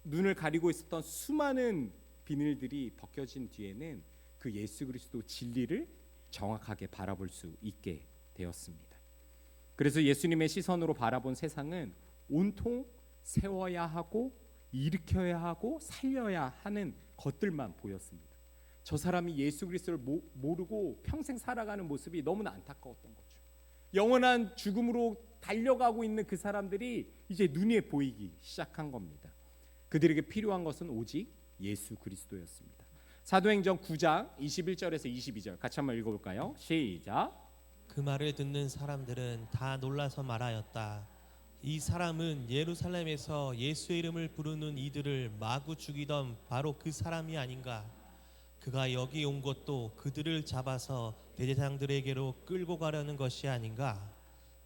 눈을 가리고 있었던 수많은 비늘들이 벗겨진 뒤에는 그 예수 그리스도 진리를 정확하게 바라볼 수 있게 되었습니다. 그래서 예수님의 시선으로 바라본 세상은 온통 세워야 하고 일으켜야 하고 살려야 하는 것들만 보였습니다. 저 사람이 예수 그리스도를 모르고 평생 살아가는 모습이 너무나 안타까웠던 거죠. 영원한 죽음으로 달려가고 있는 그 사람들이 이제 눈에 보이기 시작한 겁니다. 그들에게 필요한 것은 오직 예수 그리스도였습니다. 사도행전 9장 21절에서 22절 같이 한번 읽어볼까요? 시작. 그 말을 듣는 사람들은 다 놀라서 말하였다. 이 사람은 예루살렘에서 예수의 이름을 부르는 이들을 마구 죽이던 바로 그 사람이 아닌가. 그가 여기 온 것도 그들을 잡아서 대제사장들에게로 끌고 가려는 것이 아닌가.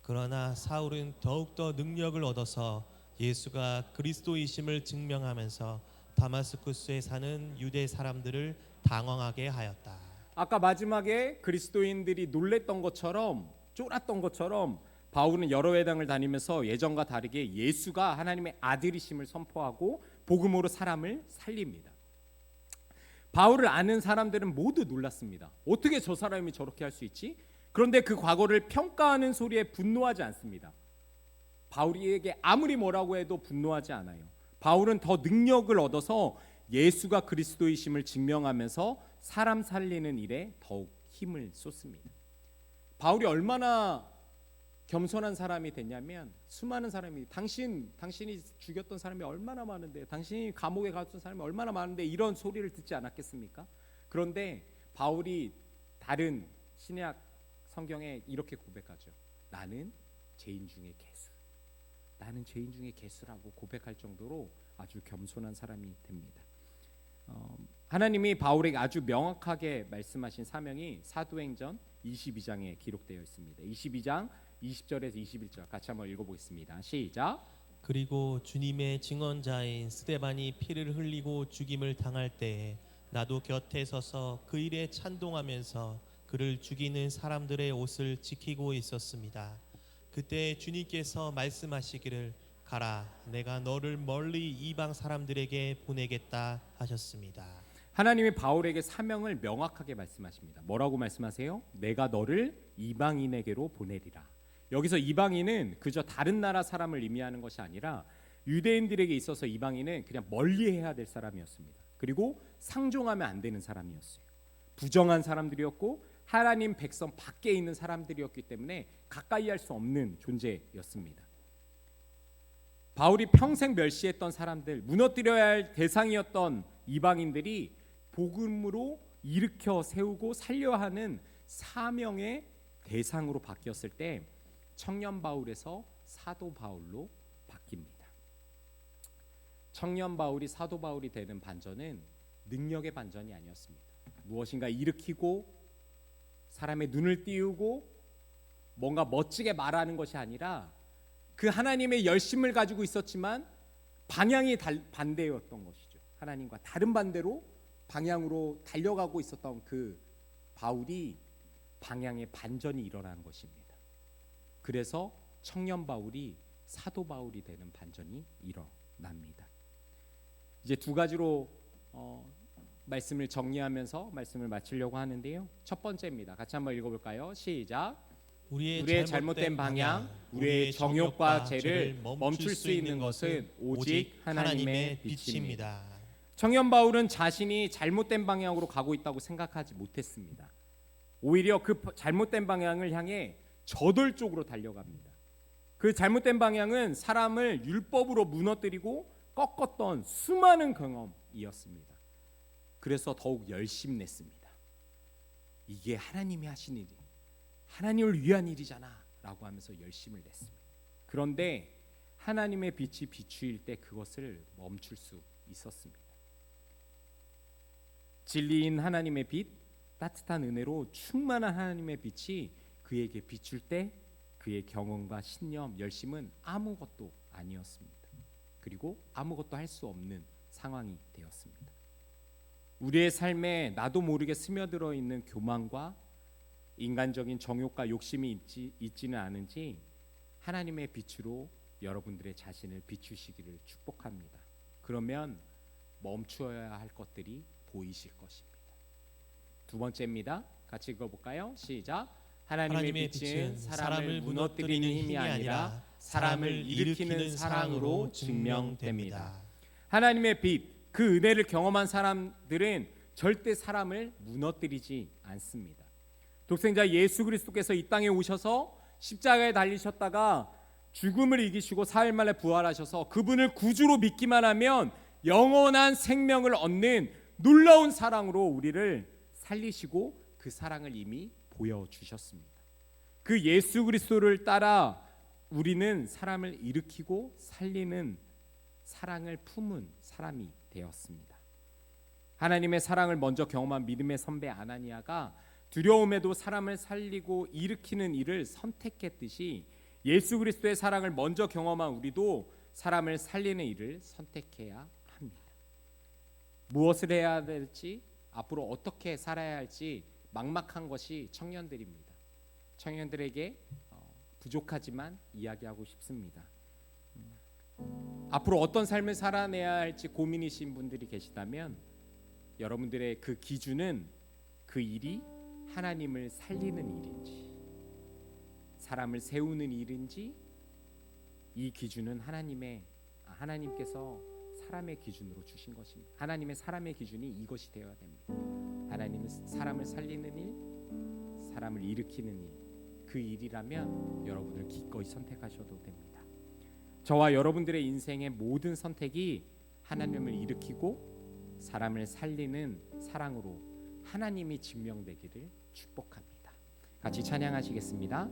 그러나 사울은 더욱더 능력을 얻어서 예수가 그리스도이심을 증명하면서 다마스쿠스에 사는 유대 사람들을 당황하게 하였다. 아까 마지막에 그리스도인들이 놀랬던 것처럼 쫄았던 것처럼 바울은 여러 회당을 다니면서 예전과 다르게 예수가 하나님의 아들이심을 선포하고 복음으로 사람을 살립니다. 바울을 아는 사람들은 모두 놀랐습니다. 어떻게 저 사람이 저렇게 할 수 있지? 그런데 그 과거를 평가하는 소리에 분노하지 않습니다. 바울에게 아무리 뭐라고 해도 분노하지 않아요. 바울은 더 능력을 얻어서 예수가 그리스도이심을 증명하면서 사람 살리는 일에 더욱 힘을 쏟습니다. 바울이 얼마나 겸손한 사람이 됐냐면 수많은 사람이 당신이 죽였던 사람이 얼마나 많은데 당신이 감옥에 갔던 사람이 얼마나 많은데 이런 소리를 듣지 않았겠습니까? 그런데 바울이 다른 신약 성경에 이렇게 고백하죠. 나는 죄인 중에 개수. 나는 죄인 중에 개수라고 고백할 정도로 아주 겸손한 사람이 됩니다. 하나님이 바울에게 아주 명확하게 말씀하신 사명이 사도행전 22장에 기록되어 있습니다. 22장 20절에서 21절 같이 한번 읽어보겠습니다. 시작. 그리고 주님의 증언자인 스데반이 피를 흘리고 죽임을 당할 때에 나도 곁에 서서 그 일에 찬동하면서 그를 죽이는 사람들의 옷을 지키고 있었습니다. 그때 주님께서 말씀하시기를 가라, 내가 너를 멀리 이방 사람들에게 보내겠다 하셨습니다. 하나님이 바울에게 사명을 명확하게 말씀하십니다. 뭐라고 말씀하세요? 내가 너를 이방인에게로 보내리라. 여기서 이방인은 그저 다른 나라 사람을 의미하는 것이 아니라 유대인들에게 있어서 이방인은 그냥 멀리해야 될 사람이었습니다. 그리고 상종하면 안 되는 사람이었어요. 부정한 사람들이었고 하나님 백성 밖에 있는 사람들이었기 때문에 가까이 할 수 없는 존재였습니다. 바울이 평생 멸시했던 사람들, 무너뜨려야 할 대상이었던 이방인들이 복음으로 일으켜 세우고 살려 하는 사명의 대상으로 바뀌었을 때 청년 바울에서 사도 바울로 바뀝니다. 청년 바울이 사도 바울이 되는 반전은 능력의 반전이 아니었습니다. 무엇인가 일으키고 사람의 눈을 띄우고 뭔가 멋지게 말하는 것이 아니라 그 하나님의 열심을 가지고 있었지만 방향이 반대였던 것이죠. 하나님과 다른 반대로 방향으로 달려가고 있었던 그 바울이 방향의 반전이 일어난 것입니다. 그래서 청년 바울이 사도 바울이 되는 반전이 일어납니다. 이제 두 가지로 말씀을 정리하면서 말씀을 마치려고 하는데요. 첫 번째입니다. 같이 한번 읽어볼까요? 시작. 우리의 잘못된 방향, 우리의 정욕과 죄를 멈출 수 있는 것은 오직 하나님의 빛입니다. 청년 바울은 자신이 잘못된 방향으로 가고 있다고 생각하지 못했습니다. 오히려 그 잘못된 방향을 향해 저돌적으로 달려갑니다. 그 잘못된 방향은 사람을 율법으로 무너뜨리고 꺾었던 수많은 경험이었습니다. 그래서 더욱 열심냈습니다. 이게 하나님이 하신 일이, 하나님을 위한 일이잖아 라고 하면서 열심을 냈습니다. 그런데 하나님의 빛이 비추일 때 그것을 멈출 수 있었습니다. 진리인 하나님의 빛, 따뜻한 은혜로 충만한 하나님의 빛이 그에게 비출 때 그의 경험과 신념, 열심은 아무것도 아니었습니다. 그리고 아무것도 할 수 없는 상황이 되었습니다. 우리의 삶에 나도 모르게 스며들어 있는 교만과 인간적인 정욕과 욕심이 있지는 않은지 하나님의 빛으로 여러분들의 자신을 비추시기를 축복합니다. 그러면 멈추어야 할 것들이 보이실 것입니다. 두 번째입니다. 같이 읽어볼까요? 시작. 하나님의 빛은 사람을 무너뜨리는 힘이 아니라 사람을 일으키는 사랑으로 증명됩니다. 하나님의 빛, 그 은혜를 경험한 사람들은 절대 사람을 무너뜨리지 않습니다. 독생자 예수 그리스도께서 이 땅에 오셔서 십자가에 달리셨다가 죽음을 이기시고 사흘 만에 부활하셔서 그분을 구주로 믿기만 하면 영원한 생명을 얻는 놀라운 사랑으로 우리를 살리시고 그 사랑을 이미 보여주셨습니다. 그 예수 그리스도를 따라 우리는 사람을 일으키고 살리는 사랑을 품은 사람이 되었습니다. 하나님의 사랑을 먼저 경험한 믿음의 선배 아나니아가 두려움에도 사람을 살리고 일으키는 일을 선택했듯이 예수 그리스도의 사랑을 먼저 경험한 우리도 사람을 살리는 일을 선택해야 합니다. 무엇을 해야 될지, 앞으로 어떻게 살아야 할지 막막한 것이 청년들입니다. 청년들에게 부족하지만 이야기하고 싶습니다. 앞으로 어떤 삶을 살아내야 할지 고민이신 분들이 계시다면 여러분들의 그 기준은 그 일이 하나님을 살리는 일인지 사람을 세우는 일인지, 이 기준은 하나님께서 사람의 기준으로 주신 것입니다. 하나님의 사람의 기준이 이것이 되어야 됩니다. 하나님은 사람을 살리는 일, 사람을 일으키는 일, 그 일이라면 여러분들 기꺼이 선택하셔도 됩니다. 저와 여러분들의 인생의 모든 선택이 하나님을 일으키고 사람을 살리는 사랑으로 하나님이 증명되기를 축복합니다. 같이 찬양하시겠습니다.